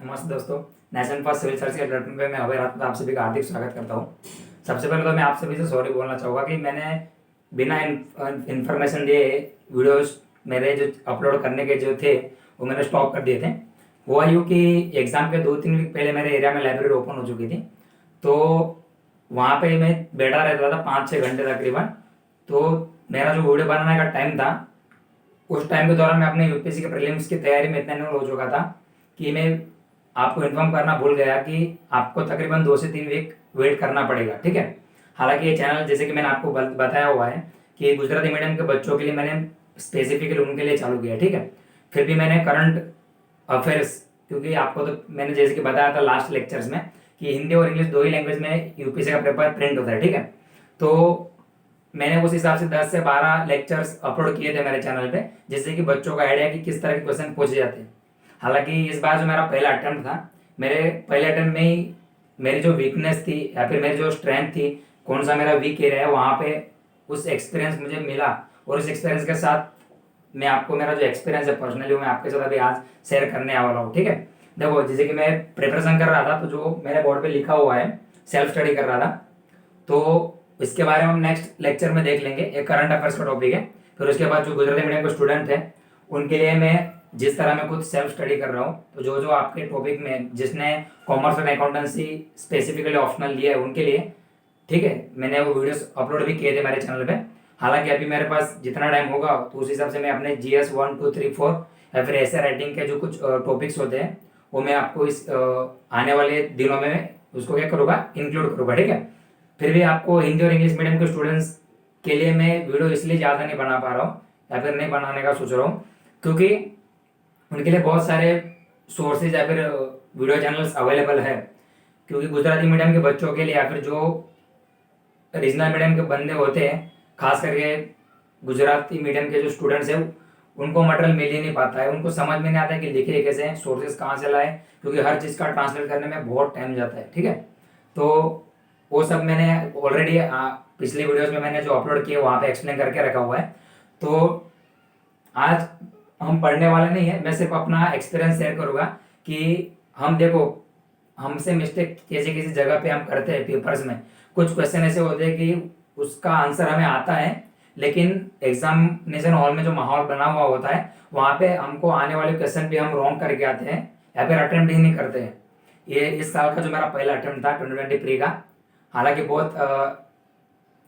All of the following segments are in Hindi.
नमस्ते दोस्तों। नेशनल फर्स्ट सिविल सर्विस के प्लेटफॉर्म पे मैं अभय राठौर आप सभी का हार्दिक स्वागत करता हूँ। सबसे पहले तो मैं आप सभी से सॉरी बोलना चाहूँगा कि मैंने बिना इन्फॉर्मेशन दिए वीडियोस मेरे जो अपलोड करने के जो थे वो मैंने स्टॉप कर दिए थे। हुआ यूँ कि एग्ज़ाम के 2-3 वीक पहले मेरे एरिया में लाइब्रेरी ओपन हो चुकी थी, तो वहाँ पे मैं बैठा रहता था 5-6 घंटे तकरीबन। तो मेरा जो वीडियो बनाने का टाइम था, उस टाइम के दौरान मैं अपने यूपीएससी के प्रीलिम्स की तैयारी में इतना इन्वॉल्व हो चुका था कि मैं आपको इन्फॉर्म करना भूल गया कि आपको तकरीबन 2 से 3 वीक वेट करना पड़ेगा। ठीक है। हालांकि ये चैनल जैसे कि मैंने आपको बताया हुआ है कि गुजराती मीडियम के बच्चों के लिए मैंने स्पेसिफिकली उनके लिए चालू किया। ठीक है। फिर भी मैंने करंट अफेयर्स, क्योंकि आपको तो मैंने जैसे कि बताया था लास्ट लेक्चर्स में कि हिंदी और इंग्लिश दो ही लैंग्वेज में यूपीएससी का पेपर प्रिंट होता है। ठीक है। तो मैंने उस हिसाब से 10 से 12 लेक्चर्स अपलोड किए थे मेरे चैनल पे, जिससे कि बच्चों का आइडिया कि किस तरह के क्वेश्चन पूछे जाते हैं। हालांकि इस बार जो मेरा पहला अटेम्प्ट था, मेरे पहले अटेम्प्ट में ही मेरी जो वीकनेस थी या फिर मेरी जो स्ट्रेंथ थी, कौन सा मेरा वीक एरिया है, वहाँ पे उस एक्सपीरियंस मुझे मिला। और उस एक्सपीरियंस के साथ मैं आपको मेरा जो एक्सपीरियंस है पर्सनली, मैं आपके साथ अभी आज शेयर करने वाला हूँ। ठीक है। देखो, जैसे कि मैं प्रिपरेशन कर रहा था, तो जो मेरे बोर्ड पे लिखा हुआ है, सेल्फ स्टडी कर रहा था, तो इसके बारे में हम नेक्स्ट लेक्चर में देख लेंगे। एक करंट अफेयर्स का टॉपिक है। फिर उसके बाद जो गुजराती मीडियम के स्टूडेंट हैं उनके लिए मैं जिस तरह मैं खुद सेल्फ स्टडी कर रहा हूँ, तो जो जो आपके टॉपिक में जिसने कॉमर्स और अकाउंटेंसी स्पेसिफिकली ऑप्शनल लिया है उनके लिए, ठीक है, मैंने वो वीडियोस अपलोड भी किए थे मेरे चैनल पे। हालांकि अभी मेरे पास जितना टाइम होगा तो उस हिसाब से मैं अपने GS 1 2 3 4 या फिर ऐसे राइटिंग के जो कुछ टॉपिक्स होते हैं वो मैं आपको इस आने वाले दिनों में उसको क्या करूँगा, इंक्लूड करूँगा। ठीक है। फिर भी आपको हिंदी और इंग्लिश मीडियम के स्टूडेंट्स के लिए मैं वीडियो इसलिए ज़्यादा नहीं बना पा रहा हूँ या फिर नहीं बनाने का सोच रहा हूँ, क्योंकि उनके लिए बहुत सारे सोर्सेज या फिर वीडियो चैनल्स अवेलेबल है। क्योंकि गुजराती मीडियम के बच्चों के लिए या फिर जो रीजनल मीडियम के बंदे होते हैं, खास करके गुजराती मीडियम के जो स्टूडेंट्स हैं, उनको मटेरियल मिल ही नहीं पाता है। उनको समझ में नहीं आता है कि लिखे कैसे हैं, सोर्सेज कहाँ से लाए, क्योंकि हर चीज़ का ट्रांसलेट करने में बहुत टाइम जाता है। ठीक है। तो वो सब मैंने ऑलरेडी पिछले वीडियोस में मैंने जो अपलोड किए वहाँ पे एक्सप्लेन करके रखा हुआ है। तो आज हम पढ़ने वाले नहीं है, मैं सिर्फ अपना एक्सपीरियंस शेयर करूँगा कि हम देखो, हमसे मिस्टेक किसी किसी जगह पे हम करते हैं। पेपर्स में कुछ क्वेश्चन ऐसे होते हैं कि उसका आंसर हमें आता है, लेकिन एग्जामिनेशन हॉल में जो माहौल बना हुआ होता है वहाँ पे हमको आने वाले क्वेश्चन भी हम रॉन्ग करके आते हैं या फिर अटेम्प्ट ही नहीं करते हैं। ये इस साल का जो मेरा पहला अटेम्प्ट था 2023 का, हालांकि बहुत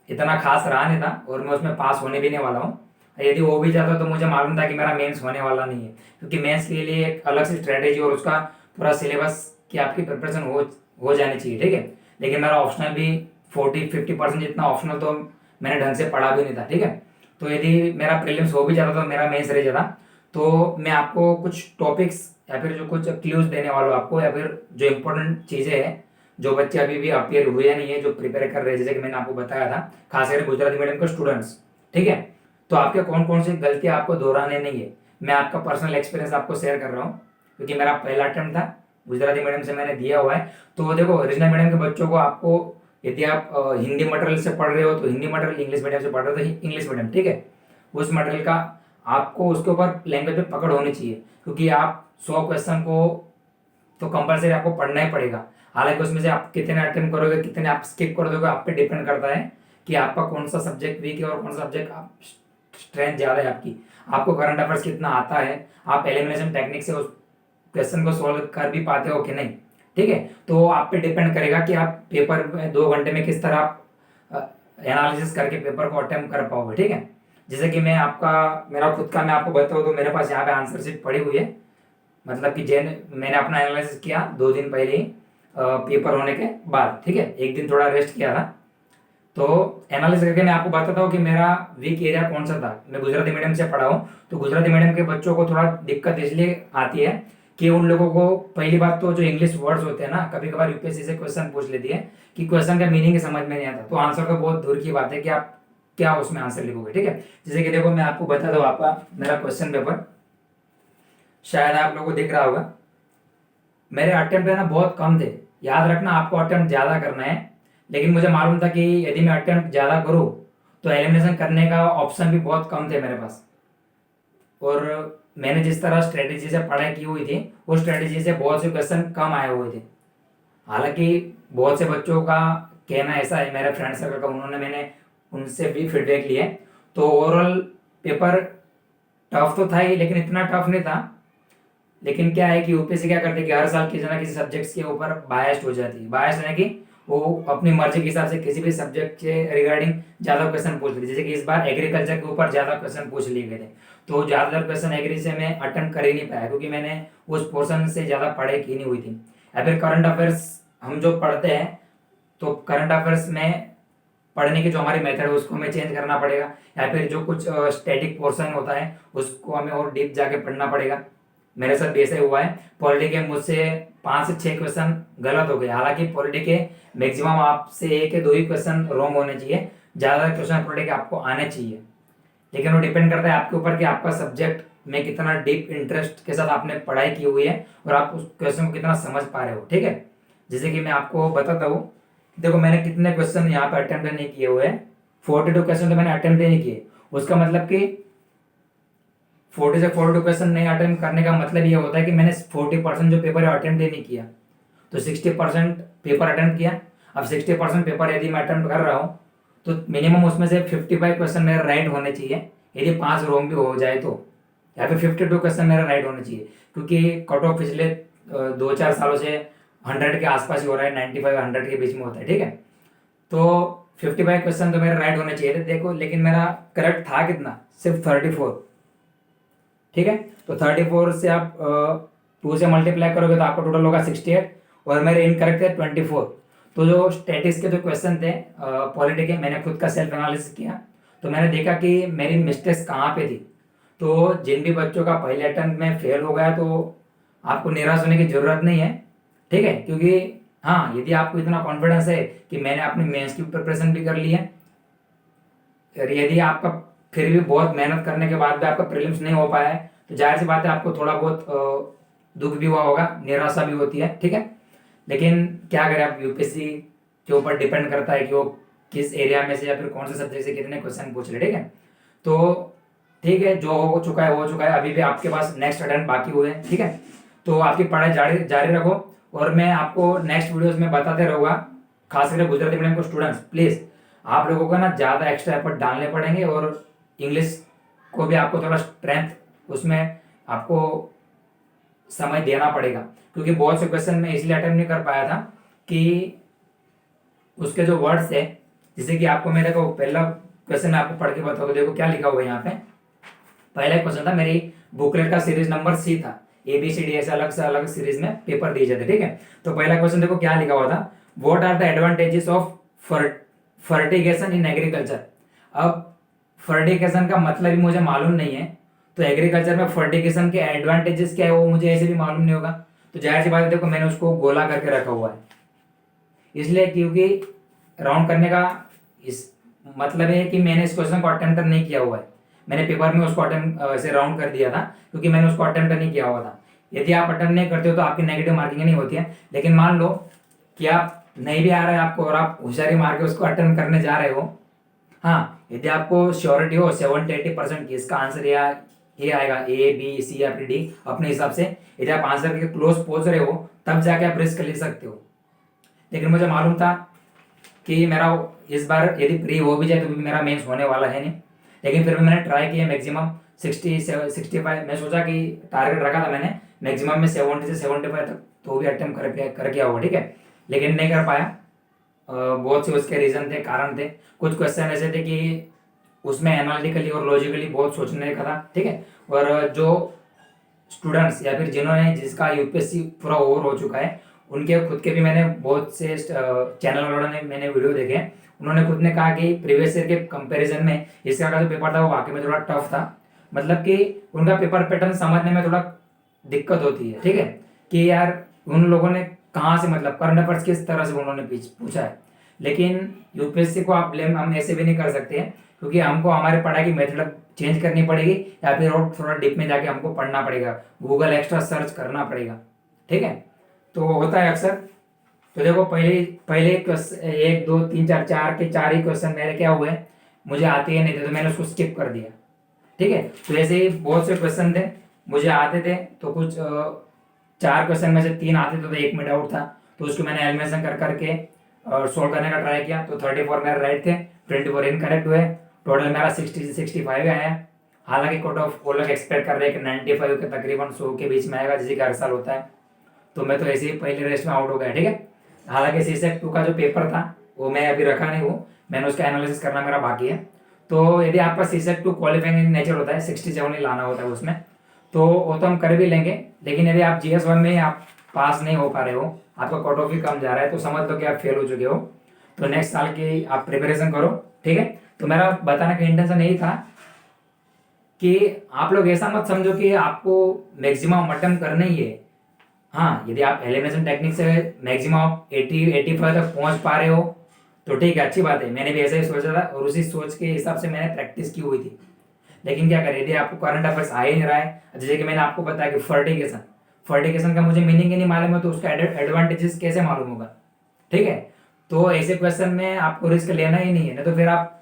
इतना खास रहा नहीं था और मैं उसमें पास होने भी नहीं वाला हूँ। यदि हो भी जाता तो मुझे मालूम था कि मेरा मेंस होने वाला नहीं है, क्योंकि मेंस के लिए एक अलग से स्ट्रेटेजी और उसका पूरा सिलेबस की आपकी प्रिपरेशन हो जानी चाहिए। ठीक है। लेकिन मेरा ऑप्शनल भी 40-50% जितना ऑप्शनल तो मैंने ढंग से पढ़ा भी नहीं था। ठीक है। तो यदि मेरा प्रीलिम्स हो भी जाता तो मेरा मेंस रह जाता। तो मैं आपको कुछ टॉपिक्स या फिर जो कुछ क्लूज देने वाला हूँ आपको, या फिर जो इंपॉर्टेंट चीज़ें हैं जो बच्चे अभी भी अपियर हुए नहीं है, जो प्रिपेयर कर रहे हैं, जैसे कि मैंने आपको बताया था, खासकर गुजराती मीडियम के स्टूडेंट्स। ठीक है। तो आपके कौन कौन सी गलतियां आपको दोहराने नहीं है, मैं आपका पर्सनल एक्सपीरियंस आपको शेयर कर रहा हूँ, क्योंकि मेरा पहला अटेम्प्ट था, गुजराती मीडियम से मैंने दिया हुआ है। तो देखो, रीजनल मीडियम के बच्चों को आपको, यदि आप हिंदी मटेरियल से पढ़ रहे हो तो हिंदी मटेरियल, इंग्लिश मीडियम से पढ़ रहे हो तो इंग्लिश मीडियम। ठीक है। उस मटेरियल का आपको उसके ऊपर लैंग्वेज पे पकड़ होनी चाहिए, क्योंकि आप 100 क्वेश्चन को तो कंपलसरी आपको पढ़ना ही पड़ेगा। हालांकि उसमें से आप कितने अटेम्प्ट करोगे, कितने आप स्किप कर दोगे, आप पे डिपेंड करता है कि आपका कौन सा सब्जेक्ट वीक है और कौन सा सब्जेक्ट आप स्ट्रेंथ ज़्यादा है आपकी, आपको करंट अफेयर्स कितना आता है, आप एलिमिनेशन टेक्निक से उस क्वेश्चन को सॉल्व कर भी पाते हो कि नहीं। ठीक है। तो आप पे डिपेंड करेगा कि आप पेपर में 2 घंटे में किस तरह आप एनालिसिस करके पेपर को अटेम्प्ट कर पाओगे। ठीक है। जैसे कि मैं आपका, मेरा खुद का मैं आपको बताऊँ तो मेरे पास यहाँ पे आंसर शीट पड़ी हुई है। मतलब कि जैन मैंने अपना एनालिसिस किया 2 दिन पहले ही पेपर होने के बाद। ठीक है। एक दिन थोड़ा रेस्ट किया था, तो एनालिसिस करके मैं आपको बताता हूँ कि मेरा वीक एरिया कौन सा था। मैं गुजराती मीडियम से पढ़ा हूँ, तो गुजराती मीडियम के बच्चों को थोड़ा दिक्कत इसलिए आती है कि उन लोगों को पहली बात तो जो इंग्लिश वर्ड्स होते हैं ना, कभी कभार यूपीएससी से क्वेश्चन पूछ लेती है कि क्वेश्चन का मीनिंग समझ में नहीं आता, तो आंसर तो बहुत दूर की बात है कि आप क्या उसमें आंसर लिखोगे। ठीक है। जैसे कि देखो, मैं आपको बता दूँ, आपका मेरा क्वेश्चन पेपर शायद आप लोगों को दिख रहा होगा। मेरे अटेम्प्ट है ना बहुत कम थे। याद रखना, आपको अटेम्प्ट ज़्यादा करना है, लेकिन मुझे मालूम था कि यदि मैं अटेम्प्ट ज़्यादा करूँ तो एलिमिनेशन करने का ऑप्शन भी बहुत कम थे मेरे पास। और मैंने जिस तरह स्ट्रेटेजी से पढ़ाई की हुई थी उस स्ट्रेटेजी से बहुत से क्वेश्चन कम आए हुए थे। हालांकि बहुत से बच्चों का कहना ऐसा है, मेरे फ्रेंड सर्कल का, उन्होंने, मैंने उनसे भी फीडबैक लिए, तो ओवरऑल पेपर टफ तो था ही, लेकिन इतना टफ नहीं था। लेकिन क्या है कि यूपीएससी क्या करते हैं कि हर साल किसी ना किसी सब्जेक्ट्स के ऊपर बायस्ड हो जाती है। बायस्ड है कि वो अपनी मर्जी के हिसाब से किसी भी सब्जेक्ट के रिगार्डिंग ज्यादा क्वेश्चन पूछ लेते, जैसे कि इस बार एग्रीकल्चर के ऊपर ज्यादा क्वेश्चन पूछ लिए गए थे। तो ज्यादातर क्वेश्चन एग्री से मैं अटेम्प्ट कर ही नहीं पाया, क्योंकि मैंने उस पोर्शन से ज्यादा पढ़ाई की नहीं हुई थी। या फिर करंट अफेयर्स हम जो पढ़ते हैं, तो करंट अफेयर्स में पढ़ने की जो हमारी मेथड है उसको हमें चेंज करना पड़ेगा, या फिर जो कुछ स्टैटिक पोर्शन होता है उसको हमें और डीप जाके पढ़ना पड़ेगा। मेरे साथ भी ऐसा ही हुआ है। पॉलिटी के मुझसे 5 से 6 क्वेश्चन गलत हो गए। हालांकि पॉलिटी के मैक्सिमम आपसे 1 या 2 ही क्वेश्चन रॉन्ग होने चाहिए, ज़्यादा क्वेश्चन पॉलिटी के आपको आने चाहिए। लेकिन वो डिपेंड करता है आपके ऊपर कि आपका सब्जेक्ट में कितना डीप इंटरेस्ट के साथ आपने पढ़ाई की हुई है और आप उस क्वेश्चन को कितना समझ पा रहे हो। ठीक है, जैसे कि मैं आपको बताता हूँ, देखो मैंने कितने क्वेश्चन यहाँ पे अटेम्प्ट नहीं किए हुए हैं। 42 क्वेश्चन तो मैंने अटेम्प्ट ही नहीं किए। उसका मतलब कि 40 से 42 क्वेश्चन नहीं अटेम्प्ट करने का मतलब ये होता है कि मैंने 40% जो पेपर है अटेम्प्ट ही नहीं किया। तो 60% पेपर अटेम्प्ट किया। अब 60% पेपर यदि मैं अटेम्प्ट कर रहा हूँ तो मिनिमम उसमें से 55 क्वेश्चन मेरे राइट होने चाहिए। यदि 5 रॉन्ग भी हो जाए तो, या फिर 52 क्वेश्चन मेरा राइट होने चाहिए, क्योंकि कट ऑफ पिछले 2-4 सालों से 100 के आसपास ही हो रहा है, 95-100 के बीच में होता है। ठीक है, तो 55 क्वेश्चन तो मेरे राइट होने चाहिए थे, देखो, लेकिन मेरा करेक्ट था कितना, सिर्फ 34। ठीक है, तो 34 से आप 2 से मल्टीप्लाई करोगे तो आपका टोटल होगा 68, और मेरे इनकरेक्ट थे 24। तो जो स्टैटिक्स के जो क्वेश्चन थे पॉलिटी के, मैंने खुद का सेल्फ एनालिसिस किया, तो मैंने देखा कि मेरी मिस्टेक्स कहाँ पे थी। तो जिन भी बच्चों का पहले अटेम्प्ट में फेल हो गया, तो आपको निराश होने की जरूरत नहीं है। ठीक है, क्योंकि हाँ, यदि आपको इतना कॉन्फिडेंस है कि मैंने अपनी मेंस की प्रिपरेशन भी कर ली है, और यदि आपका फिर भी बहुत मेहनत करने के बाद भी आपका प्रीलिम्स नहीं हो पाया है, तो जाहिर सी बात है आपको थोड़ा बहुत दुख भी हुआ होगा, निराशा भी होती है। ठीक है, लेकिन क्या करें, आप यूपीएससी के ऊपर डिपेंड करता है कि वो किस एरिया में से या फिर कौन से सब्जेक्ट से कितने क्वेश्चन पूछ रहे। ठीक है, तो ठीक है, जो हो चुका है हो चुका है, अभी भी आपके पास नेक्स्ट अटेम्प्ट बाकी हुए हैं। ठीक है, तो आपकी पढ़ाई जारी जारी रखो, और मैं आपको नेक्स्ट वीडियोस में बताते रहूँगा। खास करके गुजराती मीडियम को स्टूडेंट्स, प्लीज़ आप लोगों को ना ज़्यादा एक्स्ट्रा एफर्ट डालने पड़ेंगे, और इंग्लिश को भी आपको थोड़ा स्ट्रेंथ उसमें आपको समय देना पड़ेगा, क्योंकि बहुत से क्वेश्चन मैं इसलिए अटेम्प्ट नहीं कर पाया था कि उसके जो वर्ड्स है, जैसे कि आपको मेरे को पहला क्वेश्चन मैं आपको पढ़ के बताऊँ, देखो क्या लिखा हुआ है यहाँ पे। पहला क्वेश्चन था, मेरी बुकलेट का सीरीज नंबर सी था, ABCD ऐसे अलग सीरीज में पेपर दिए जाते। ठीक है, तो पहला क्वेश्चन देखो क्या लिखा हुआ था, what are the advantages of fertigation in agriculture. अब फर्टिगेशन का मतलब भी मुझे मालूम नहीं है, तो एग्रीकल्चर में फर्टिगेशन के एडवांटेजेस क्या है वो मुझे ऐसे भी मालूम नहीं होगा। तो जाहिर सी बात है, देखो मैंने उसको गोला करके रखा हुआ है, इसलिए क्योंकि राउंड करने का इस मतलब है कि मैंने इस क्वेश्चन को अटेम्प्ट नहीं किया हुआ है। मैंने पेपर में उसको अटेम्प्ट ऐसे राउंड कर दिया था, क्योंकि मैंने उसको अटेम्प्ट नहीं किया हुआ था। यदि आप अटेम्प्ट नहीं करते हो तो आपकी नेगेटिव मार्किंग नहीं होती है। लेकिन मान लो कि आप नहीं भी आ रहा है आपको, और आप होशियारी मार के उसको अटेम्प्ट करने जा रहे हो, हाँ, यदि आपको श्योरिटी हो 70-80% की इसका आंसर या ये आएगा, A, B, C या फिर D, अपने हिसाब से यदि आप आंसर के क्लोज पहुंच रहे हो, तब जाके आप रिस्क ले सकते हो। लेकिन मुझे मालूम था कि मेरा इस बार यदि प्री हो भी जाए तो भी मेरा मेंस होने वाला है नहीं, लेकिन फिर भी मैंने ट्राई किया मैक्सिमम 65। मैं सोचा कि टारगेट रखा था मैंने मैक्सिमम में 70 से 75 तक तो भी अटेम्प्ट कर किया होगा। ठीक है, लेकिन नहीं कर पाया। बहुत से उसके रीजन थे, कारण थे। कुछ क्वेश्चन ऐसे थे कि उसमें एनालिटिकली और लॉजिकली बहुत सोचने का था। ठीक है, और जो स्टूडेंट्स या फिर जिन्होंने जिसका यूपीएससी पूरा ओवर हो चुका है, उनके खुद के भी मैंने बहुत से चैनल वालों ने मैंने वीडियो देखे, उन्होंने खुद ने कहा कि प्रीवियस ईयर के कंपैरिजन में इसका का जो पेपर था वो वाकई में थोड़ा टफ था। मतलब कि उनका पेपर पैटर्न समझने में थोड़ा दिक्कत होती है। ठीक है, कि यार उन लोगों ने कहाँ से, मतलब करंट अफेयर्स किस तरह से उन्होंने पूछा है। लेकिन यूपीएससी को आप ब्लेम हम ऐसे भी नहीं कर सकते हैं, क्योंकि हमको हमारे पढ़ाई की मेथड चेंज करनी पड़ेगी, या फिर और थोड़ा डीप में जाके हमको पढ़ना पड़ेगा, गूगल एक्स्ट्रा सर्च करना पड़ेगा। ठीक है, तो होता है अक्सर। तो देखो पहले पहले 1 2 3 4 4 के 4 ही क्वेश्चन मेरे क्या हुए, मुझे आते ही नहीं थे, तो मैंने उसको स्किप कर दिया। ठीक है, तो ऐसे ही बहुत से क्वेश्चन थे मुझे आते थे तो कुछ 4 क्वेश्चन में से 3 आते थे तो एक में डाउट था, तो उसको मैंने एलिमिनेशन कर करके और सोल्व करने का ट्राई किया, तो 34 मेरे राइट थे, 24 इनकरेक्ट हुए, टोटल मेरा 65 आया। हालांकि कट ऑफ वो लोग एक्सपेक्ट कर रहे हैं कि 95 के तकरीबन 100 के बीच में आएगा, जैसे कि हर साल होता है, तो मैं तो ऐसे ही पहले रेस्ट में आउट हो गया। ठीक है, हालांकि सीसेट 2 का जो पेपर था वो मैं अभी रखा नहीं हूँ, मैंने उसका एनालिसिस करना मेरा बाकी है। तो यदि आपका सीसेट 2 क्वालिफाइंग नेचर होता है, 67 ही लाना होता है उसमें, तो वो तो हम कर भी लेंगे। लेकिन यदि आप GS 1 में आप पास नहीं हो पा रहे हो, आपका कट ऑफ भी कम जा रहा है, तो समझ लो कि आप फेल हो चुके हो। तो नेक्स्ट साल की आप प्रिपरेशन करो। ठीक है, तो मेरा बताने का इंटेंशन यही था कि आप लोग ऐसा मत समझो कि आपको मैक्सिमम अटेम्प्ट करना ही है। हाँ, यदि आप एलिमिनेशन टेक्निक से मैक्सिमम 80-85 तक पहुंच पा रहे हो तो ठीक है, अच्छी बात है। मैंने भी ऐसा ही सोचा था और उसी सोच के हिसाब से मैंने प्रैक्टिस की हुई थी। लेकिन क्या करें, यदि आपको करंट अफेयर्स आ ही नहीं रहा है, जैसे कि मैंने आपको बताया कि फर्टिगेशन, फर्टिगेशन का मुझे मीनिंग ही नहीं मालूम है, तो उसका एडवांटेजेस कैसे मालूम होगा। ठीक है, तो ऐसे क्वेश्चन में आपको रिस्क लेना ही नहीं है, नहीं तो फिर आप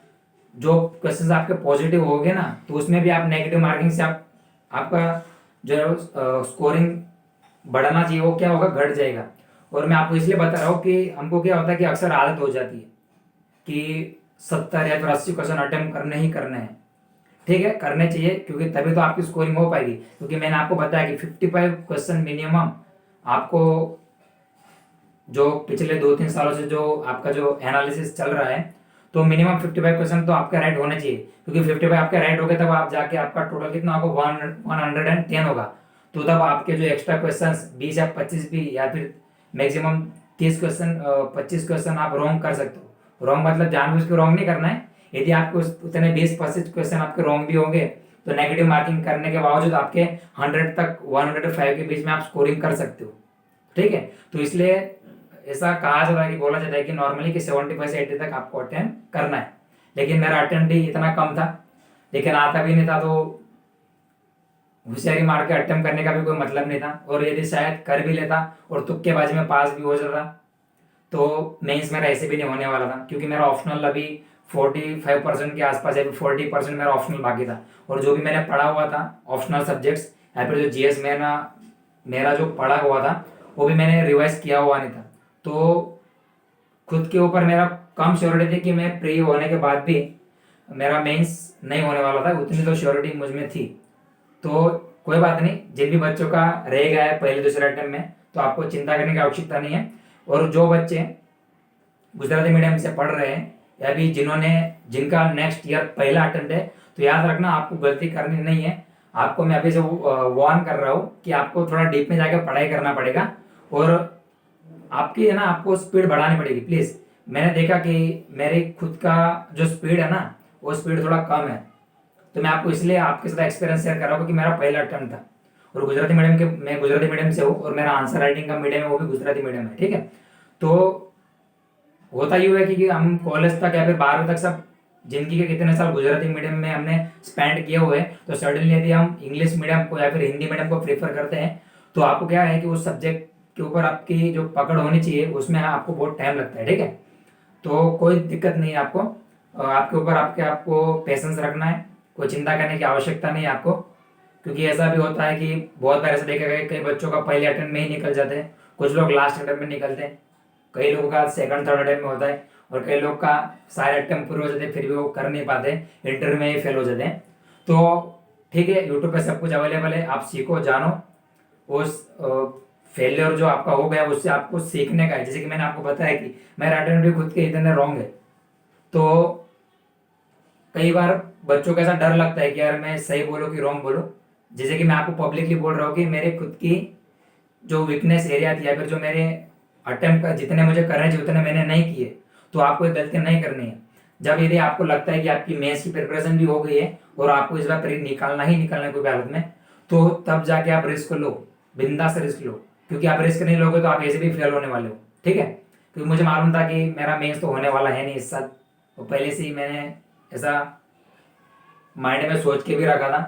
जो क्वेश्चन आपके पॉजिटिव हो गए ना, तो उसमें भी आप नेगेटिव मार्किंग से आपका जो स्कोरिंग बढ़ना चाहिए वो क्या होगा, घट जाएगा। और मैं आपको इसलिए बता रहा हूँ कि हमको क्या होता है कि अक्सर आदत हो जाती है कि 70 या फिर 80 क्वेश्चन अटेम्प्ट करने ही करने हैं। ठीक है, करने चाहिए, क्योंकि तभी तो आपकी स्कोरिंग हो पाएगी। क्योंकि मैंने आपको बताया कि 55 क्वेश्चन मिनिमम आपको, जो पिछले 2-3 सालों से जो आपका जो एनालिसिस चल रहा है, तो मिनिमम 55 क्वेश्चन तो आपके राइट होने चाहिए। क्योंकि 55 आपके राइट हो गए तब आप जाके आपका टोटल कितना होगा, 110 होगा। तो तब आपके जो एक्स्ट्रा क्वेश्चन 20 या 25 भी, या फिर मैक्सिमम 30 क्वेश्चन, 25 क्वेश्चन आप रॉन्ग कर सकते हो। रॉन्ग मतलब जानबूझ के रॉन्ग नहीं करना है। यदि आपको उतने 20-25 क्वेश्चन आपके रॉन्ग भी होंगे, तो नेगेटिव मार्किंग करने के बावजूद आपके 100 तक 105 के बीच में आप स्कोरिंग कर सकते हो। ठीक है, तो इसलिए ऐसा कहा जाता है कि बोला जाता है कि नॉर्मली कि 75 से 80 तक आपको अटेम्प्ट करना है। लेकिन मेरा अटेम्प्ट ही इतना कम था, लेकिन आता भी नहीं था, तो होशियारी मार के अटेम्प्ट करने का भी कोई मतलब नहीं था। और यदि शायद कर भी लेता और तुक्केबाजी में पास भी हो जाता, तो मेंस मेरा ऐसे भी नहीं होने वाला था, क्योंकि मेरा ऑप्शनल अभी 45% के आसपास है, 40% मेरा ऑप्शनल बाकी था। और जो भी मैंने पढ़ा हुआ था ऑप्शनल सब्जेक्ट्स, या फिर जो GS में ना मेरा जो पढ़ा हुआ था, वो भी मैंने रिवाइज किया हुआ नहीं था। तो खुद के ऊपर मेरा कम श्योरिटी थी कि मैं प्री होने के बाद भी मेरा मेंस नहीं होने वाला था, उतनी तो श्योरिटी मुझ में थी। तो कोई बात नहीं, जिन भी बच्चों का रह गया है पहले दूसरे अटेम्प्ट में, तो आपको चिंता करने की आवश्यकता नहीं है। और जो बच्चे गुजराती मीडियम से पढ़ रहे हैं, या भी जिनका नेक्स्ट ईयर पहला अटेम्प्ट है, तो याद रखना आपको गलती करनी नहीं है। आपको मैं अभी से वार्न कर रहा हूँ कि आपको थोड़ा डीप में जाकर पढ़ाई करना पड़ेगा, और आपकी है ना, आपको स्पीड बढ़ानी पड़ेगी प्लीज। मैंने देखा कि मेरी खुद का जो स्पीड है ना, वो स्पीड थोड़ा कम है। तो मैं आपको इसलिए आपके साथ एक्सपीरियंस शेयर कर रहा हूँ कि मेरा पहला अटेम्प्ट था, और गुजराती मीडियम के, मैं गुजराती मीडियम से हूँ, और मेरा आंसर राइटिंग का मीडियम है वो भी गुजराती मीडियम है। ठीक है, तो होता यूँ है कि हम कॉलेज तक या फिर 12वीं तक सब जिंदगी के कितने साल गुजराती मीडियम में हमने स्पेंड किए हुए हैं, तो सडनली यदि हम इंग्लिश मीडियम को या फिर हिंदी मीडियम को प्रीफर करते हैं, तो आपको क्या है कि उस सब्जेक्ट के ऊपर आपकी जो पकड़ होनी चाहिए उसमें आपको बहुत टाइम लगता है। ठीक है, तो कोई दिक्कत नहीं है आपको, आपके ऊपर आपको पेशेंस रखना है, कोई चिंता करने की आवश्यकता नहीं है आपको। क्योंकि ऐसा भी होता है कि बहुत बार ऐसा देखा गया है, कई बच्चों का पहले अटेम्प्ट में ही निकल जाते हैं, कुछ लोग लास्ट अटेम्प्ट में निकलते हैं, कई लोगों का सेकंड थर्ड अटेम्प्ट में होता है, और कई लोग का सारे अटेम्प्ट पूरे हो जाते हैं फिर भी वो कर नहीं पाते, इंटरव्यू में ही फेल हो जाते हैं। तो ठीक है, यूट्यूब पे सब कुछ अवेलेबल है, आप सीखो जानो। उस फेलियर जो आपका हो गया उससे आपको सीखने का है। जैसे कि मैंने आपको बताया कि मेरा अटेम्प्ट भी खुद के इतने रॉन्ग है, तो कई बार बच्चों को ऐसा डर लगता है कि यार मैं सही बोलूँ कि रॉन्ग बोलूँ। जैसे कि मैं आपको पब्लिकली बोल रहा हूँ कि मेरे खुद की जो वीकनेस एरिया थी, या फिर जो मेरे अटेम्प्ट का जितने मुझे करने चाहिए उतने मैंने नहीं किए, तो आपको ये गलती नहीं करनी है। जब यदि आपको लगता है कि आपकी मेंस की प्रिपरेशन भी हो गई है और आपको इस बार निकालना ही निकालना है कोई भी हालत में, तो तब जाके आप रिस्क लो, बिंदास रिस्क लो। क्योंकि आप रिस्क नहीं लोगे तो आप ऐसे भी फेल होने वाले हो। ठीक है, क्योंकि मुझे मालूम था कि मेरा मेंस तो होने वाला है नहीं इस साल, तो पहले से ही मैंने ऐसा माइंड में सोच के भी रखा था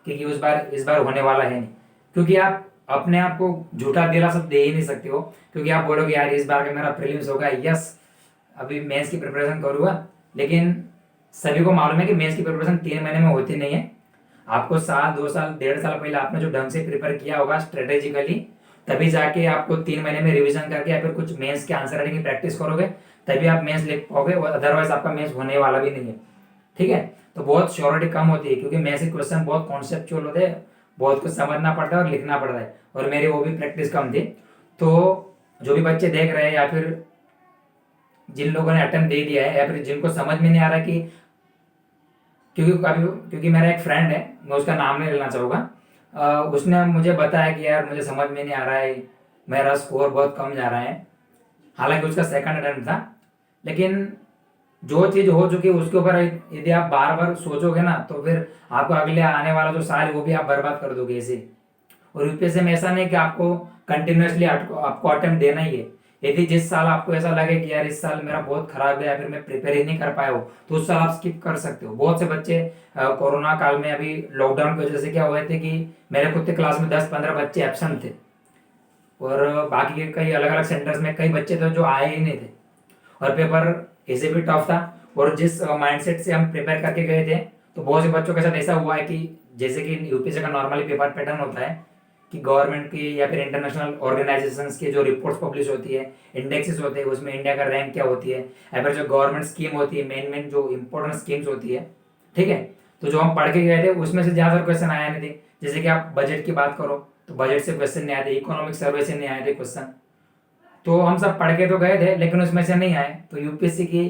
कि इस बार होने वाला है नहीं। क्योंकि आप अपने आप को झूठा दिलासा दे ही नहीं सकते हो, क्योंकि आप बोलोगे यार इस बार का मेरा प्रीलिम्स होगा, यस अभी मेंस की प्रिपरेशन करूंगा। लेकिन सभी को मालूम है कि मेंस की प्रिपरेशन 3 महीने में होती नहीं है। आपको साल 2 साल 1.5 साल पहले आपने जो ढंग से प्रिपेयर किया होगा स्ट्रेटेजिकली, तभी जाके आपको 3 महीने में रिवीजन करके या फिर कुछ मेंस के आंसर राइटिंग की प्रैक्टिस करोगे, तभी आप मेंस लिख पाओगे, अदरवाइज आपका मेंस होने वाला भी नहीं है। ठीक है, तो बहुत श्योरिटी कम होती है, क्योंकि मेंस के क्वेश्चन बहुत कॉन्सेप्चुअल होते हैं, बहुत कुछ समझना पड़ता है और लिखना पड़ता है, और मेरी वो भी प्रैक्टिस कम थी। तो जो भी बच्चे देख रहे हैं या फिर जिन लोगों ने अटेम्प्ट दे दिया है या फिर जिनको समझ में नहीं आ रहा कि, क्योंकि मेरा एक फ्रेंड है, मैं उसका नाम नहीं लेना चाहूँगा, उसने मुझे बताया कि यार मुझे समझ में नहीं आ रहा है, मेरा स्कोर बहुत कम जा रहा है। हालांकि उसका सेकंड अटेम्प्ट था, लेकिन जो चीज़ हो चुकी है उसके ऊपर यदि आप बार बार सोचोगे ना, तो फिर आपको अगले आने वाला जो साल है वो भी आप बर्बाद कर दोगे ऐसे। और यूपीएससी में ऐसा नहीं कि आपको कंटिन्यूसली आपको अटेम्प्ट देना ही है। यदि जिस साल आपको ऐसा लगे कि यार इस साल मेरा बहुत खराब गया, फिर मैं प्रिपेयर ही नहीं कर पाया हूँ, तो उस साल आप स्किप कर सकते हो। बहुत से बच्चे कोरोना काल में, अभी लॉकडाउन की वजह से क्या हुए थे कि मेरे खुद के क्लास में 10-15 बच्चे एबसेंट थे, और बाकी के कई अलग अलग सेंटर्स में कई बच्चे थे जो आए ही नहीं थे, और पेपर ऐसे भी टफ था। और जिस माइंडसेट से हम प्रिपेयर करके गए थे, तो बहुत से बच्चों के साथ ऐसा हुआ है कि जैसे कि यूपीएससी का नॉर्मली पेपर पैटर्न होता है कि गवर्नमेंट की या फिर इंटरनेशनल ऑर्गेनाइजेशंस की जो रिपोर्ट्स पब्लिश होती है, इंडेक्सेस होते हैं, उसमें इंडिया का रैंक क्या होती है, या फिर जो गवर्नमेंट स्कीम होती है, मेन मेन जो इंपॉर्टेंट स्कीम्स होती है, ठीक है, तो जो हम पढ़ के गए थे उसमें से ज़्यादातर क्वेश्चन आया नहीं थे। जैसे कि आप बजट की बात करो तो बजट से क्वेश्चन नहीं आए थे, इकोनॉमिक सर्वे से नहीं आए थे क्वेश्चन, तो हम सब पढ़ के तो गए थे लेकिन उसमें से नहीं आए। तो यूपीएससी की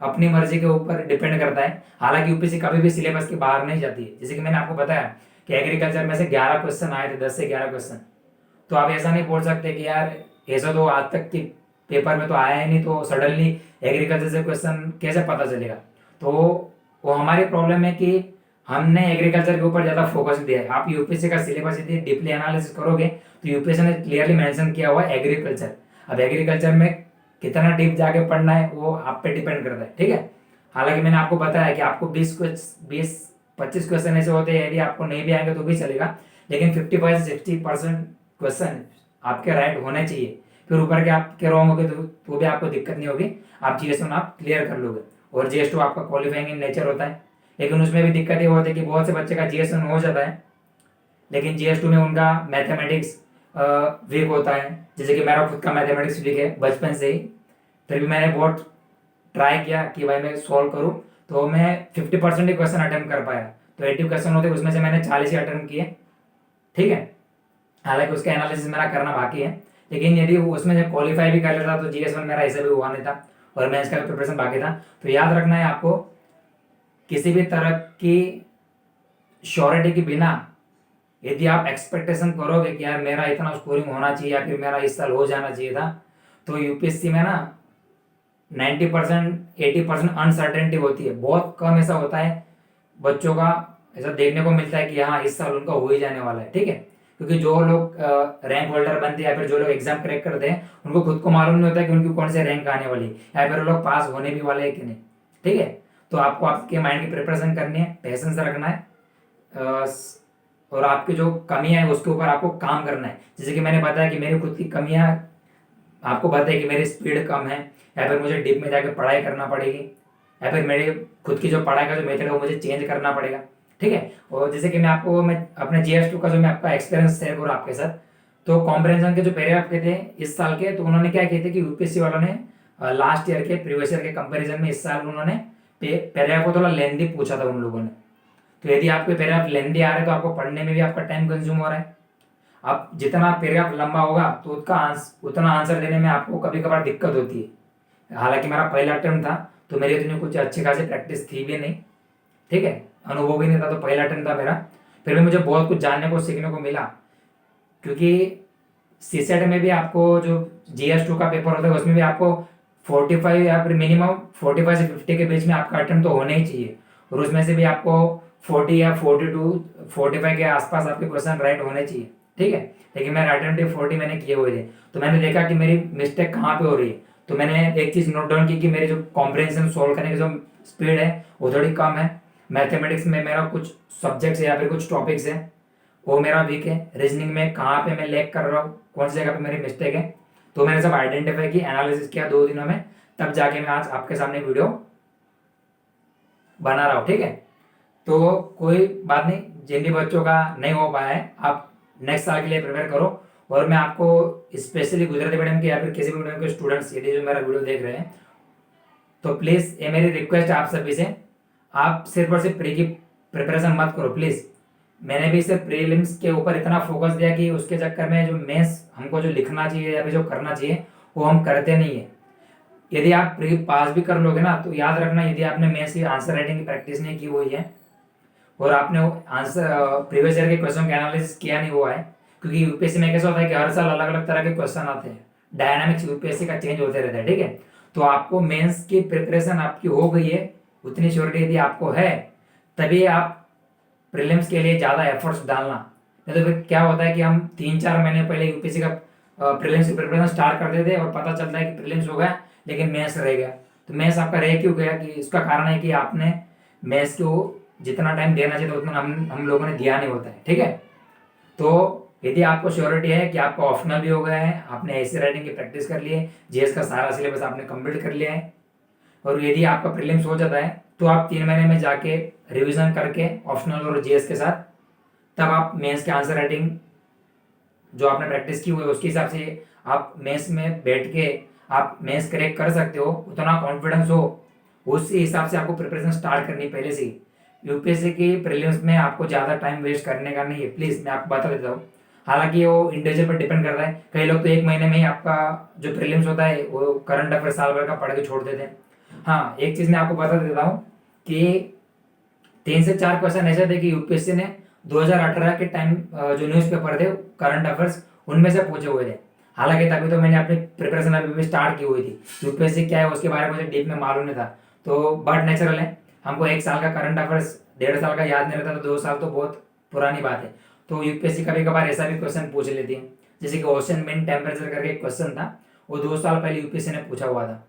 अपनी मर्जी के ऊपर डिपेंड करता है। हालांकि यूपीएससी कभी भी सिलेबस के बाहर नहीं जाती है। जैसे कि मैंने आपको बताया कि एग्रीकल्चर में से 11 क्वेश्चन आए थे, 10 से 11 क्वेश्चन। तो आप ऐसा नहीं बोल सकते कि यार ऐसा तो आज तक की पेपर में तो आया ही नहीं, तो सडनली एग्रीकल्चर से क्वेश्चन कैसे पता चलेगा। तो वो हमारी प्रॉब्लम है कि हमने एग्रीकल्चर के ऊपर ज़्यादा फोकस दिया है। आप यूपीएससी का सिलेबस यदि डीपली एनालिसिस करोगे तो यूपीएससी ने क्लियरली मेंशन किया हुआ है एग्रीकल्चर। अब एग्रीकल्चर में कितना डीप जाके पढ़ना है वो आप पे डिपेंड करता है, ठीक है। हालांकि मैंने आपको बताया कि आपको 20-25 क्वेश्चन ऐसे होते हैं, यदि आपको नहीं भी आएंगे तो भी चलेगा, लेकिन 55 से 60% क्वेश्चन आपके राइट होने चाहिए। फिर ऊपर के आपके रॉन्ग हो गए तो भी आपको दिक्कत नहीं होगी, आप जीएस1 आप क्लियर कर लोगे। और जीएस2 आपका क्वालिफाइंग इन नेचर होता है, लेकिन उसमें भी दिक्कत ये होती है कि बहुत से बच्चे का जीएस1 हो जाता है, लेकिन जीएस2 में उनका मैथमेटिक्स वीक होता है। जैसे कि मेरा खुद का मैथमेटिक्स वीक है बचपन से ही, फिर भी मैंने बहुत ट्राई किया कि भाई मैं सॉल्व करूँ, तो मैं 50% ही क्वेश्चन अटेम्प्ट कर पाया। तो 80 क्वेश्चन होते उसमें से मैंने 40 ही अटेम्प्ट किए, ठीक है। हालांकि उसका एनालिसिस मेरा करना बाकी है, लेकिन यदि उसमें जब क्वालिफाई भी कर लेता तो जीएस1 मेरा ऐसे भी हुआ नहीं था, और मैं इसका प्रिपरेशन बाकी था। तो याद रखना है आपको, किसी भी तरह की श्योरिटी के बिना यदि आप एक्सपेक्टेशन करोगे कि यार मेरा इतना स्कोरिंग होना चाहिए या फिर मेरा इस साल हो जाना चाहिए था, तो यूपीएससी में ना 90% 80% अनसर्टेनिटी होती है। बहुत कम ऐसा होता है बच्चों का, ऐसा देखने को मिलता है कि हाँ इस साल उनका हो ही जाने वाला है, ठीक है। क्योंकि जो लोग रैंक होल्डर बनते हैं या फिर जो लोग एग्जाम क्रैक करते हैं, उनको खुद को मालूम नहीं होता कि उनकी कौन से रैंक आने वाली है या फिर वो लोग पास होने भी वाले हैं कि नहीं, ठीक है। तो आपको आपके माइंड की प्रिपरेशन करनी है, पेशेंस रखना है, और आपकी जो कमियां है उसके ऊपर आपको काम करना है। जैसे कि मैंने बताया कि मेरी खुद की कमियां, आपको पता है कि मेरी स्पीड कम है, या फिर मुझे डीप में जाकर पढ़ाई करना पड़ेगी, या फिर मेरे खुद की जो पढ़ाई का जो मेथड है वो मुझे चेंज करना पड़ेगा, ठीक है। और जैसे कि मैं अपने जीएस2 का जो मैं आपका एक्सपीरियंस शेयर करूँ आपके साथ, तो कॉम्प्रिहेंशन के जो पैराग्राफ के थे इस साल के, तो उन्होंने क्या किए थे कि यूपीएससी वालों ने लास्ट ईयर के प्रीवियस ईयर के कंपेरिजन में इस साल उन्होंने पैराग्राफ को थोड़ा लेंदी पूछा था उन लोगों ने। तो यदि आपके पैराग्राफ लेंदी आ रहे हैं तो आपको पढ़ने में भी आपका टाइम कंज्यूम हो रहा है। अब जितना पैराग्राफ लंबा होगा तो उतना आंसर देने में आपको कभी कभार दिक्कत होती है। हालांकि मेरा पहला अटेम्प्ट था तो मेरी इतनी कुछ अच्छी खासी प्रैक्टिस थी भी नहीं, ठीक है, अनुभव भी नहीं था, तो पहला अटेम्प्ट था मेरा। फिर भी मुझे बहुत कुछ जानने को सीखने को मिला, क्योंकि सीसेट में भी आपको जो जीएस2 का पेपर होता है उसमें भी आपको 45 या फिर मिनिमम 45 से 50 के बीच में आपका अटेम्प्ट तो होना ही चाहिए, और उसमें से भी आपको 40 या 42 45 के आसपास आपके क्वेश्चन राइट होने चाहिए, ठीक है। लेकिन मेरे अटेम्प्ट 40 मैंने किए हुए थे, तो मैंने देखा कि मेरी मिस्टेक कहाँ पे हो रही है। तो मैंने एक चीज़ नोट डाउन की कि मेरी जो कॉम्प्रिहेंशन सोल्व करने की जो स्पीड है वो थोड़ी कम है। मैथमेटिक्स में मेरा कुछ सब्जेक्ट्स है या फिर कुछ टॉपिक्स है वो मेरा वीक है। रीजनिंग में कहाँ पे मैं लैग कर रहा हूँ, कौन सी जगह पे मेरी मिस्टेक है, तो मैंने सब आइडेंटिफाई की, एनालिसिस किया 2 दिनों में, तब जाके मैं आज आपके सामने वीडियो बना रहा हूँ, ठीक है। तो कोई बात नहीं, जिन भी बच्चों का नहीं हो पाया है आप नेक्स्ट साल के लिए प्रिपेयर करो। और मैं आपको स्पेशली गुजराती मीडियम के या फिर किसी भी मीडियम के स्टूडेंट्स यदि जो मेरा वीडियो देख रहे हैं, तो प्लीज़ ये मेरी रिक्वेस्ट है आप सभी से, आप सिर्फ और सिर्फ प्री की प्रिपरेशन मत करो प्लीज़। मैंने भी सिर्फ प्रीलिम्स के ऊपर इतना फोकस दिया कि उसके चक्कर में जो मेंस हमको जो लिखना चाहिए या फिर जो करना चाहिए वो हम करते नहीं है। यदि आप प्री पास भी कर लोगे ना, तो याद रखना, यदि आपने मेंस की आंसर राइटिंग की प्रैक्टिस नहीं की हुई है और आपने आंसर प्रीवियस ईयर के क्वेश्चन का एनालिसिस किया नहीं हुआ है, क्योंकि यूपीएससी में कैसा होता है कि हर साल अलग अलग तरह के क्वेश्चन आते हैं, डायनामिक्स यूपीएससी का चेंज होते रहता है, ठीक है। तो आपको मेंस की प्रिपरेशन आपकी हो गई है, उतनी श्योरिटी यदि आपको है, तभी आप प्रीलिम्स के लिए ज़्यादा एफर्ट्स डालना। नहीं तो फिर क्या होता है कि हम 3-4 महीने पहले यूपीएससी का प्रीलिम्स की प्रिपरेशन स्टार्ट कर देते और पता चलता है कि प्रीलिम्स हो गया लेकिन मेंस रह गया। तो मेंस आपका रह क्यों गया, कि इसका कारण है कि आपने मेंस को जितना टाइम देना चाहिए उतना हम लोगों ने दिया नहीं होता है, ठीक है। तो यदि आपको श्योरिटी है कि आपका ऑप्शनल भी हो गया है, आपने ऐसी राइटिंग की प्रैक्टिस कर ली है, जीएस का सारा सिलेबस आपने कंप्लीट कर लिया है, और यदि आपका प्रीलिम्स हो जाता है तो आप 3 महीने में जाके रिवीजन करके ऑप्शनल और जीएस के साथ तब आप मेंस के आंसर राइटिंग जो आपने प्रैक्टिस की हुई है उसके हिसाब से आप मेंस में बैठ के आप मेंस क्रैक कर सकते हो, उतना कॉन्फिडेंस हो, उसी हिसाब से आपको प्रिपरेशन स्टार्ट करनी पहले से ही। यूपीएससी की प्रीलिम्स में आपको ज़्यादा टाइम वेस्ट करने का नहीं है, प्लीज़ मैं आपको बता देता हूँ। हालांकि वो इंडिविजुअल पर डिपेंड करता है, कई लोग तो 1 महीने में ही आपका जो प्रीलिम्स होता है वो करंट अफेयर साल भर का पढ़ के छोड़ देते हैं। हाँ, एक चीज़ मैं आपको बता देता हूँ कि 3 से 4 क्वेश्चन ऐसे थे कि यूपीएससी ने 2018 के टाइम जो न्यूज़पेपर थे करंट अफेयर्स उनमें से पूछे हुए थे। हालांकि तभी तो मैंने अपनी प्रिपरेशन अभी भी स्टार्ट की हुई थी, यूपीएससी क्या है उसके बारे में मुझे डीप में मालूम नहीं था। तो बट नेचुरल है, हमको 1 साल का करंट अफेयर्स 1.5 साल का याद नहीं रहता, तो 2 साल तो बहुत पुरानी बात है। तो यूपीएससी कभी कभार ऐसा भी क्वेश्चन पूछ लेती है, जैसे कि ओशन मीन टेम्परेचर करके एक क्वेश्चन था, वो 2 साल पहले यूपीएससी ने पूछा हुआ था,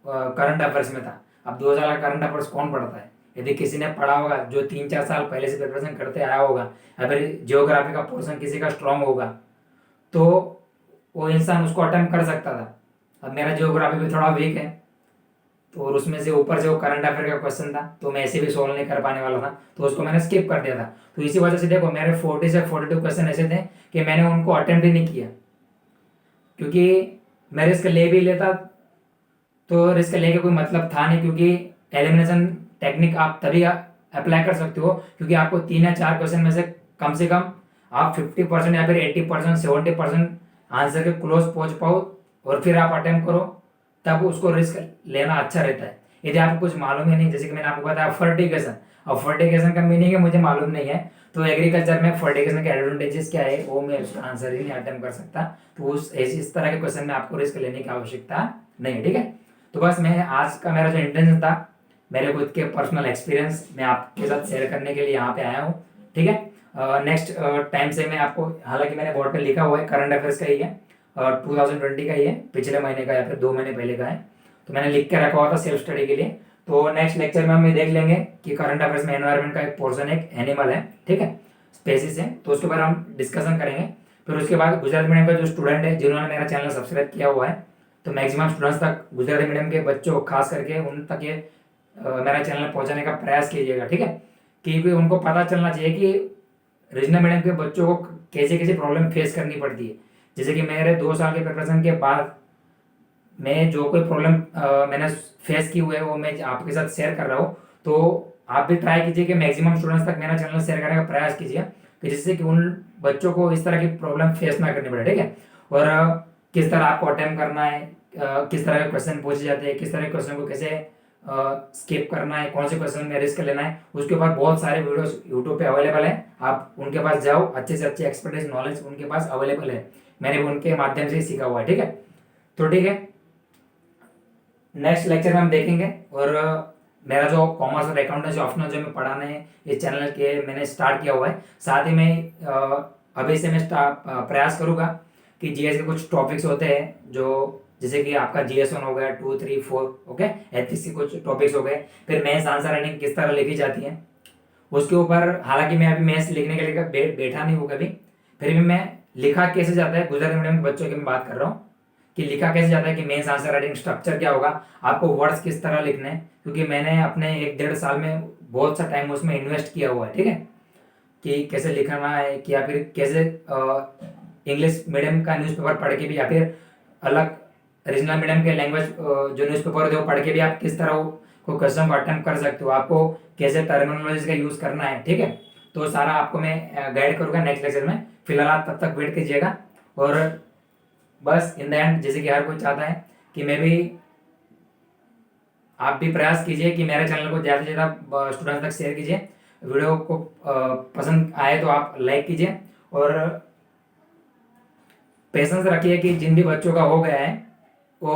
करंट अफेयर्स में था। अब 2 साल का करंट अफेयर्स कौन पढ़ता है, यदि किसी ने पढ़ा होगा जो 3-4 साल पहले से प्रिपरेशन करते आया होगा, अगर जियोग्राफी का पोर्शन किसी का स्ट्रांग होगा तो वो इंसान उसको अटेम्प्ट कर सकता था। अब मेरा जियोग्राफी भी थोड़ा वीक है, तो और उसमें से ऊपर से वो करंट अफेयर का क्वेश्चन था, तो मैं ऐसे भी सोल्व नहीं कर पाने वाला था, तो उसको मैंने स्किप कर दिया था। तो इसी वजह से देखो मेरे 40 से 42 क्वेश्चन ऐसे थे कि मैंने उनको अटेम्प्ट ही नहीं किया, क्योंकि मैं रिस्क ले भी लेता तो रिस्क लेके कोई मतलब था नहीं, क्योंकि एलिमिनेशन टेक्निक आप तभी अप्लाई कर सकते हो क्योंकि आपको 3 या 4 क्वेश्चन में से कम आप 50% या फिर 80% 70% आंसर के क्लोज पहुंच पाओ और फिर आप अटेम्प्ट करो, तब उसको रिस्क लेना अच्छा रहता है। यदि आपको कुछ मालूम ही नहीं, जैसे कि मैंने आपको बताया फर्टिगेशन, अब फर्टिगेशन का मीनिंग है मुझे मालूम नहीं है, तो एग्रीकल्चर में फर्टिगेशन के एडवांटेजेस क्या है वो मैं उसका आंसर ही नहीं अटेम्प्ट कर सकता। तो उस इस तरह के क्वेश्चन में आपको रिस्क लेने की आवश्यकता नहीं है, ठीक है। तो बस मैं आज का मेरा जो इंटेंशन था, मेरे खुद के पर्सनल एक्सपीरियंस मैं आपके साथ शेयर करने के लिए यहाँ पे आया हूँ, ठीक है। नेक्स्ट टाइम से मैं आपको, हालांकि मैंने बोर्ड पे लिखा हुआ है करंट अफेयर्स का ही है, 2020 का ही है, पिछले महीने का या फिर 2 महीने पहले का है, तो मैंने लिख के रखा हुआ था सेल्फ स्टडी के लिए। तो नेक्स्ट लेक्चर में हम देख लेंगे कि करंट अफेयर्स में एनवायरनमेंट का एक पोर्शन एक एनिमल है, ठीक है, स्पेसिस है, तो उसके बारे में हम डिस्कशन करेंगे। फिर उसके बाद गुजराती मीडियम का जो स्टूडेंट है जिन्होंने मेरा चैनल सब्सक्राइब किया हुआ है, तो मैक्सिमम स्टूडेंट्स तक, गुजराती मीडियम के बच्चों खास करके उन तक ये मेरा चैनल पहुंचाने का प्रयास कीजिएगा, ठीक है, क्योंकि उनको पता चलना चाहिए कि रीजनल मीडियम के बच्चों को कैसे कैसे प्रॉब्लम फेस करनी पड़ती है। जैसे कि मेरे 2 साल के प्रिपरेशन के बाद मैं जो कोई प्रॉब्लम मैंने फेस की हुई है वो मैं आपके साथ शेयर कर रहा हूँ। तो आप भी ट्राई कीजिए कि मैक्सिमम स्टूडेंट्स तक मेरा चैनल शेयर करने का प्रयास कीजिए, कि जिससे कि उन बच्चों को इस तरह की प्रॉब्लम फेस ना करनी पड़े, ठीक है। और किस तरह आपको अटेम्प्ट करना है, किस तरह के क्वेश्चन पूछे जाते हैं, किस तरह के क्वेश्चन को कैसे स्किप करना है, कौन से क्वेश्चन में रिस्क लेना है, उसके ऊपर बहुत सारे वीडियोस यूट्यूब पे अवेलेबल है। आप उनके पास जाओ, अच्छे से अच्छे एक्सपर्टीज नॉलेज उनके पास अवेलेबल है, मैंने भी उनके माध्यम से ही सीखा हुआ है, ठीक है। तो ठीक है, नेक्स्ट लेक्चर में हम देखेंगे। और मेरा जो कॉमर्स और अकाउंटेंसी ऑप्शनल जो मैं पढ़ाने हैं इस चैनल के मैंने स्टार्ट किया हुआ है, साथ ही में अभी से मैं प्रयास करूंगा कि जीएस के कुछ टॉपिक्स होते हैं जो, जैसे कि आपका जीएस 1 हो गया, 2, 3, 4, ओके, एथिक्स के कुछ टॉपिक्स हो गए, फिर मेंस आंसर राइटिंग किस तरह लिखी जाती है उसके ऊपर। हालांकि मैं अभी मेंस लिखने के लिए बैठा नहीं हूँ कभी, फिर भी मैं लिखा कैसे जाता है गुजराती मीडियम के बच्चों की मैं बात कर रहा हूँ कि लिखा कैसे जाता है, कि मेंस आंसर राइटिंग स्ट्रक्चर क्या होगा, आपको वर्ड्स किस तरह लिखने हैं, क्योंकि मैंने अपने 1-1.5 साल में बहुत सा टाइम उसमें इन्वेस्ट किया हुआ है, ठीक है, कि कैसे लिखना है, कि या फिर कैसे इंग्लिश मीडियम का न्यूज़पेपर पढ़ के भी, या फिर अलग रीजनल मीडियम के लैंग्वेज जो न्यूज़पेपर होते हैं वो पढ़ के भी आप किस तरह को क्वेश्चन को अटेम्प्ट कर सकते हो, आपको कैसे टर्मिनोलॉजी का यूज़ करना है, ठीक है। तो सारा आपको मैं गाइड करूँगा नेक्स्ट लेक्चर में। फिलहाल आप तब तक वेट कीजिएगा। और बस इन द एंड, जैसे कि हर कोई चाहता है कि मैं भी, आप भी प्रयास कीजिए कि मेरे चैनल को ज़्यादा से ज़्यादा स्टूडेंट्स तक शेयर कीजिए। वीडियो को पसंद आए तो आप लाइक कीजिए, और पेशेंस रखिए कि जिन भी बच्चों का हो गया है वो,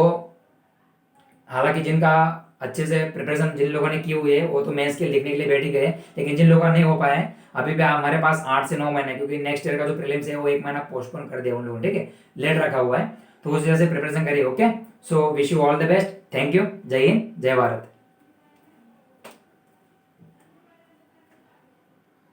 हालांकि जिनका अच्छे से प्रिपरेशन जिन लोगों ने की हुई है वो तो मेंस के लिखने के लिए बैठ ही गए, लेकिन जिन लोगों का नहीं हो पाया है, अभी भी हमारे पास 8 से 9 महीने, क्योंकि नेक्स्ट ईयर का जो प्रीलिम्स है वो 1 महीना पोस्टपोन कर दिया उन लोगों ने, ठीक है, लेट रखा हुआ है, तो उस वजह से प्रिपरेशन करिए। Okay, so wish you all the best. Thank you. जय हिंद, जय भारत।